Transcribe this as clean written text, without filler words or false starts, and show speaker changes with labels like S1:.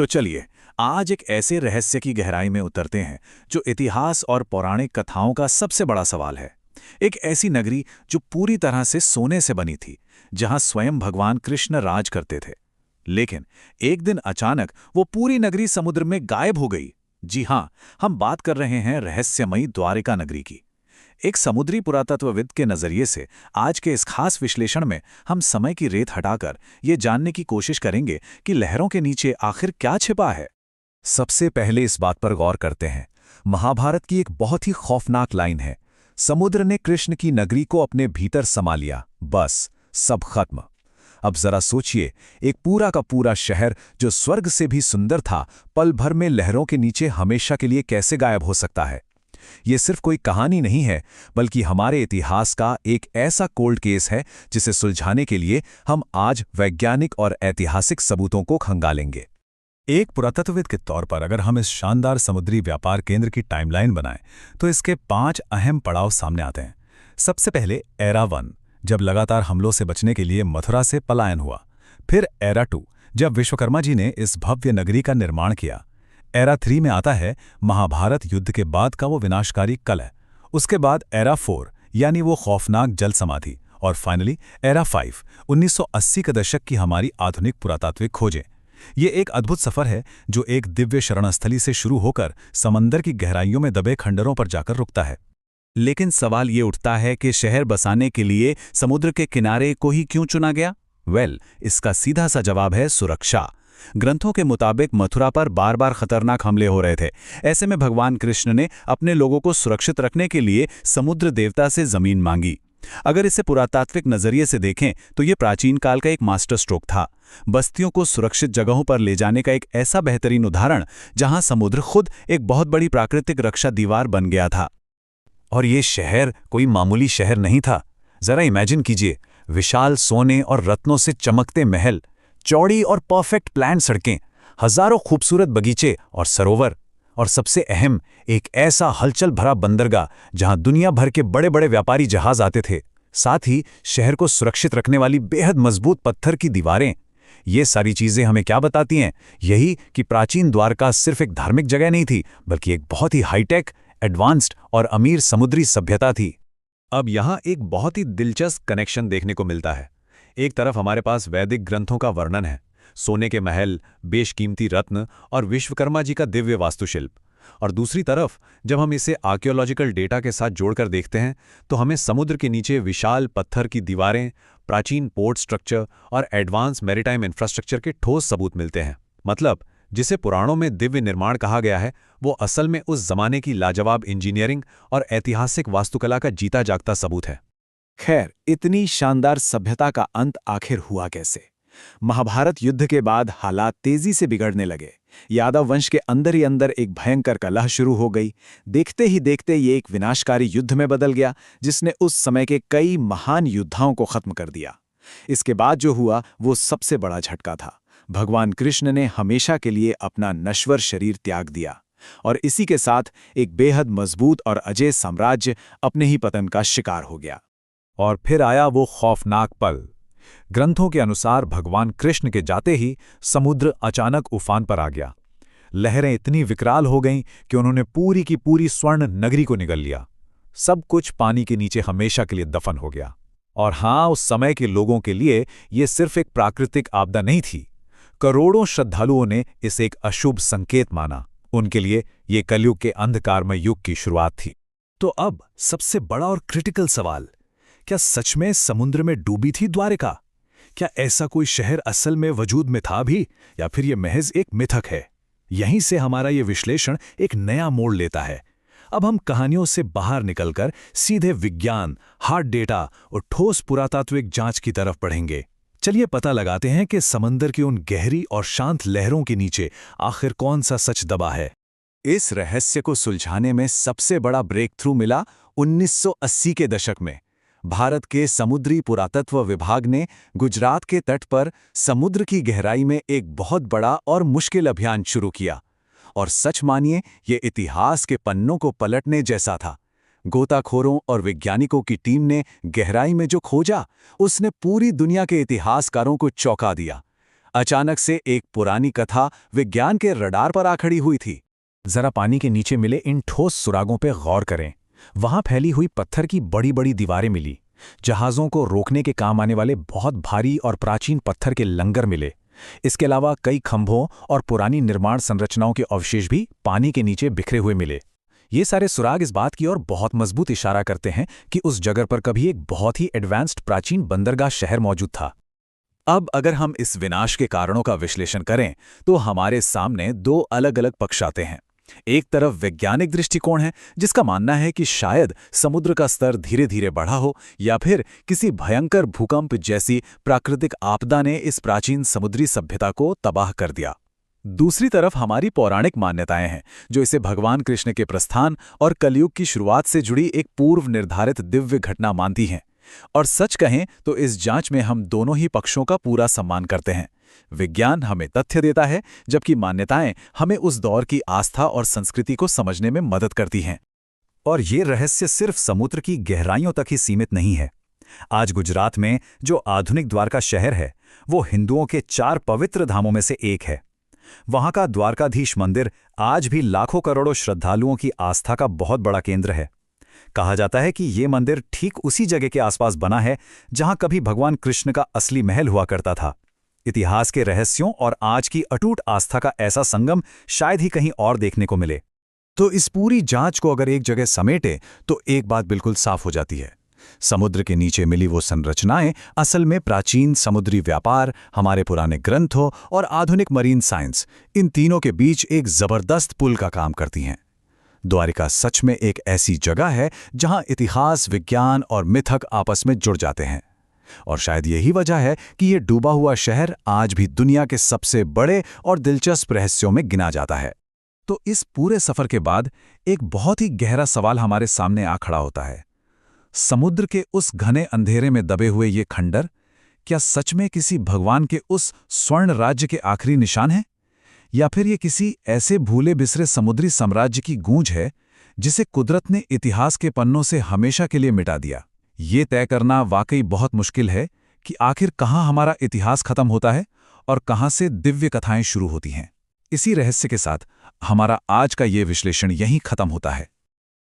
S1: तो चलिए आज एक ऐसे रहस्य की गहराई में उतरते हैं जो इतिहास और पौराणिक कथाओं का सबसे बड़ा सवाल है। एक ऐसी नगरी जो पूरी तरह से सोने से बनी थी, जहां स्वयं भगवान कृष्ण राज करते थे। लेकिन एक दिन अचानक वो पूरी नगरी समुद्र में गायब हो गई। जी हां, हम बात कर रहे हैं रहस्यमयी द्वारिका नगरी की। एक समुद्री पुरातत्वविद के नजरिए से आज के इस खास विश्लेषण में हम समय की रेत हटाकर ये जानने की कोशिश करेंगे कि लहरों के नीचे आखिर क्या छिपा है। सबसे पहले इस बात पर गौर करते हैं। महाभारत की एक बहुत ही खौफनाक लाइन है, समुद्र ने कृष्ण की नगरी को अपने भीतर समा लिया, बस सब खत्म। अब जरा सोचिए, एक पूरा का पूरा शहर जो स्वर्ग से भी सुंदर था, पल भर में लहरों के नीचे हमेशा के लिए कैसे गायब हो सकता है। ये सिर्फ कोई कहानी नहीं है, बल्कि हमारे इतिहास का एक ऐसा कोल्ड केस है जिसे सुलझाने के लिए हम आज वैज्ञानिक और ऐतिहासिक सबूतों को खंगालेंगे। एक पुरातत्वविद के तौर पर अगर हम इस शानदार समुद्री व्यापार केंद्र की टाइमलाइन बनाएं, तो इसके 5 अहम पड़ाव सामने आते हैं। सबसे पहले एरा 1, जब लगातार हमलों से बचने के लिए मथुरा से पलायन हुआ। फिर एरा 2, जब विश्वकर्मा जी ने इस भव्य नगरी का निर्माण किया। एरा 3 में आता है महाभारत युद्ध के बाद का वो विनाशकारी कलह। उसके बाद एरा 4, यानी वो खौफनाक जल समाधि। और फाइनली एरा 5, 1980 के दशक की हमारी आधुनिक पुरातात्विक खोजें। ये एक अद्भुत सफर है जो एक दिव्य शरणस्थली से शुरू होकर समंदर की गहराइयों में दबे खंडरों पर जाकर रुकता है। लेकिन सवाल ये उठता है कि शहर बसाने के लिए समुद्र के किनारे को ही क्यों चुना गया? इसका सीधा सा जवाब है सुरक्षा। ग्रंथों के मुताबिक मथुरा पर बार बार खतरनाक हमले हो रहे थे। ऐसे में भगवान कृष्ण ने अपने लोगों को सुरक्षित रखने के लिए समुद्र देवता से जमीन मांगी। अगर इसे पुरातात्विक नजरिए से देखें तो यह प्राचीन काल का एक मास्टर स्ट्रोक था, बस्तियों को सुरक्षित जगहों पर ले जाने का एक ऐसा बेहतरीन उदाहरण जहां समुद्र खुद एक बहुत बड़ी प्राकृतिक रक्षा दीवार बन गया था। और ये शहर कोई मामूली शहर नहीं था। जरा इमेजिन कीजिए, विशाल सोने और रत्नों से चमकते महल, चौड़ी और परफेक्ट प्लान सड़कें, हजारों खूबसूरत बगीचे और सरोवर, और सबसे अहम एक ऐसा हलचल भरा बंदरगाह जहां दुनिया भर के बड़े बड़े व्यापारी जहाज आते थे। साथ ही शहर को सुरक्षित रखने वाली बेहद मजबूत पत्थर की दीवारें। ये सारी चीजें हमें क्या बताती हैं? यही कि प्राचीन द्वारका सिर्फ एक धार्मिक जगह नहीं थी, बल्कि एक बहुत ही हाईटेक, एडवांस्ड और अमीर समुद्री सभ्यता थी। अब यहाँ एक बहुत ही दिलचस्प कनेक्शन देखने को मिलता है। एक तरफ हमारे पास वैदिक ग्रंथों का वर्णन है, सोने के महल, बेशकीमती रत्न और विश्वकर्मा जी का दिव्य वास्तुशिल्प। और दूसरी तरफ जब हम इसे आर्कियोलॉजिकल डेटा के साथ जोड़कर देखते हैं, तो हमें समुद्र के नीचे विशाल पत्थर की दीवारें, प्राचीन पोर्ट स्ट्रक्चर और एडवांस मैरीटाइम इंफ्रास्ट्रक्चर के ठोस सबूत मिलते हैं। मतलब जिसे पुराणों में दिव्य निर्माण कहा गया है, वो असल में उस जमाने की लाजवाब इंजीनियरिंग और ऐतिहासिक वास्तुकला का जीता जागता सबूत है। खैर, इतनी शानदार सभ्यता का अंत आखिर हुआ कैसे? महाभारत युद्ध के बाद हालात तेजी से बिगड़ने लगे। यादव वंश के अंदर ही अंदर एक भयंकर कलह शुरू हो गई। देखते ही देखते ये एक विनाशकारी युद्ध में बदल गया, जिसने उस समय के कई महान योद्धाओं को खत्म कर दिया। इसके बाद जो हुआ वो सबसे बड़ा झटका था। भगवान कृष्ण ने हमेशा के लिए अपना नश्वर शरीर त्याग दिया, और इसी के साथ एक बेहद मजबूत और अजेय साम्राज्य अपने ही पतन का शिकार हो गया। और फिर आया वो खौफनाक पल। ग्रंथों के अनुसार भगवान कृष्ण के जाते ही समुद्र अचानक उफान पर आ गया। लहरें इतनी विकराल हो गईं कि उन्होंने पूरी की पूरी स्वर्ण नगरी को निगल लिया। सब कुछ पानी के नीचे हमेशा के लिए दफन हो गया। और हाँ, उस समय के लोगों के लिए यह सिर्फ एक प्राकृतिक आपदा नहीं थी। करोड़ों श्रद्धालुओं ने इसे एक अशुभ संकेत माना। उनके लिए ये कलयुग के अंधकारमय युग की शुरुआत थी। तो अब सबसे बड़ा और क्रिटिकल सवाल, क्या सच में समुद्र में डूबी थी द्वारिका? क्या ऐसा कोई शहर असल में वजूद में था भी, या फिर यह महज एक मिथक है? यहीं से हमारा यह विश्लेषण एक नया मोड़ लेता है। अब हम कहानियों से बाहर निकलकर सीधे विज्ञान, हार्ड डेटा और ठोस पुरातात्विक जांच की तरफ बढ़ेंगे। चलिए पता लगाते हैं कि समंदर की उन गहरी और शांत लहरों के नीचे आखिर कौन सा सच दबा है। इस रहस्य को सुलझाने में सबसे बड़ा ब्रेक थ्रू मिला 1980 के दशक में। भारत के समुद्री पुरातत्व विभाग ने गुजरात के तट पर समुद्र की गहराई में एक बहुत बड़ा और मुश्किल अभियान शुरू किया। और सच मानिए, ये इतिहास के पन्नों को पलटने जैसा था। गोताखोरों और वैज्ञानिकों की टीम ने गहराई में जो खोजा, उसने पूरी दुनिया के इतिहासकारों को चौंका दिया। अचानक से एक पुरानी कथा विज्ञान के रडार पर आ खड़ी हुई थी।
S2: जरा पानी के नीचे मिले इन ठोस सुरागों पे गौर करें। वहां फैली हुई पत्थर की बड़ी बड़ी दीवारें मिली। जहाजों को रोकने के काम आने वाले बहुत भारी और प्राचीन पत्थर के लंगर मिले। इसके अलावा कई खंभों और पुरानी निर्माण संरचनाओं के अवशेष भी पानी के नीचे बिखरे हुए मिले। ये सारे सुराग इस बात की ओर बहुत मजबूत इशारा करते हैं कि उस जगह पर कभी एक बहुत ही एडवांस्ड प्राचीन बंदरगाह शहर मौजूद था।
S1: अब अगर हम इस विनाश के कारणों का विश्लेषण करें तो हमारे सामने दो अलग अलग पक्ष आते हैं। एक तरफ वैज्ञानिक दृष्टिकोण है, जिसका मानना है कि शायद समुद्र का स्तर धीरे धीरे बढ़ा हो या फिर किसी भयंकर भूकंप जैसी प्राकृतिक आपदा ने इस प्राचीन समुद्री सभ्यता को तबाह कर दिया। दूसरी तरफ हमारी पौराणिक मान्यताएं हैं, जो इसे भगवान कृष्ण के प्रस्थान और कलयुग की शुरुआत से जुड़ी एक पूर्व निर्धारित दिव्य घटना मानती हैं। और सच कहें तो इस जांच में हम दोनों ही पक्षों का पूरा सम्मान करते हैं। विज्ञान हमें तथ्य देता है, जबकि मान्यताएं हमें उस दौर की आस्था और संस्कृति को समझने में मदद करती हैं।
S2: और ये रहस्य सिर्फ समुद्र की गहराइयों तक ही सीमित नहीं है। आज गुजरात में जो आधुनिक द्वारका शहर है, वो हिंदुओं के 4 पवित्र धामों में से एक है। वहां का द्वारकाधीश मंदिर आज भी लाखों करोड़ों श्रद्धालुओं की आस्था का बहुत बड़ा केंद्र है। कहा जाता है कि ये मंदिर ठीक उसी जगह के आसपास बना है जहां कभी भगवान कृष्ण का असली महल हुआ करता था। इतिहास के रहस्यों और आज की अटूट आस्था का ऐसा संगम शायद ही कहीं और देखने को मिले।
S1: तो इस पूरी जांच को अगर एक जगह समेटे तो एक बात बिल्कुल साफ हो जाती है। समुद्र के नीचे मिली वो संरचनाएं असल में प्राचीन समुद्री व्यापार, हमारे पुराने ग्रंथों और आधुनिक मरीन साइंस, इन तीनों के बीच एक जबरदस्त पुल का काम करती हैं। द्वारिका सच में एक ऐसी जगह है जहां इतिहास, विज्ञान और मिथक आपस में जुड़ जाते हैं। और शायद यही वजह है कि ये डूबा हुआ शहर आज भी दुनिया के सबसे बड़े और दिलचस्प रहस्यों में गिना जाता है। तो इस पूरे सफर के बाद एक बहुत ही गहरा सवाल हमारे सामने आ खड़ा होता है। समुद्र के उस घने अंधेरे में दबे हुए ये खंडर क्या सच में किसी भगवान के उस स्वर्ण राज्य के आखिरी निशान हैं? या फिर ये किसी ऐसे भूले बिसरे समुद्री साम्राज्य की गूंज है जिसे कुदरत ने इतिहास के पन्नों से हमेशा के लिए मिटा दिया? ये तय करना वाकई बहुत मुश्किल है कि आखिर कहाँ हमारा इतिहास खत्म होता है और कहाँ से दिव्य कथाएं शुरू होती हैं। इसी रहस्य के साथ हमारा आज का ये विश्लेषण यहीं खत्म होता है।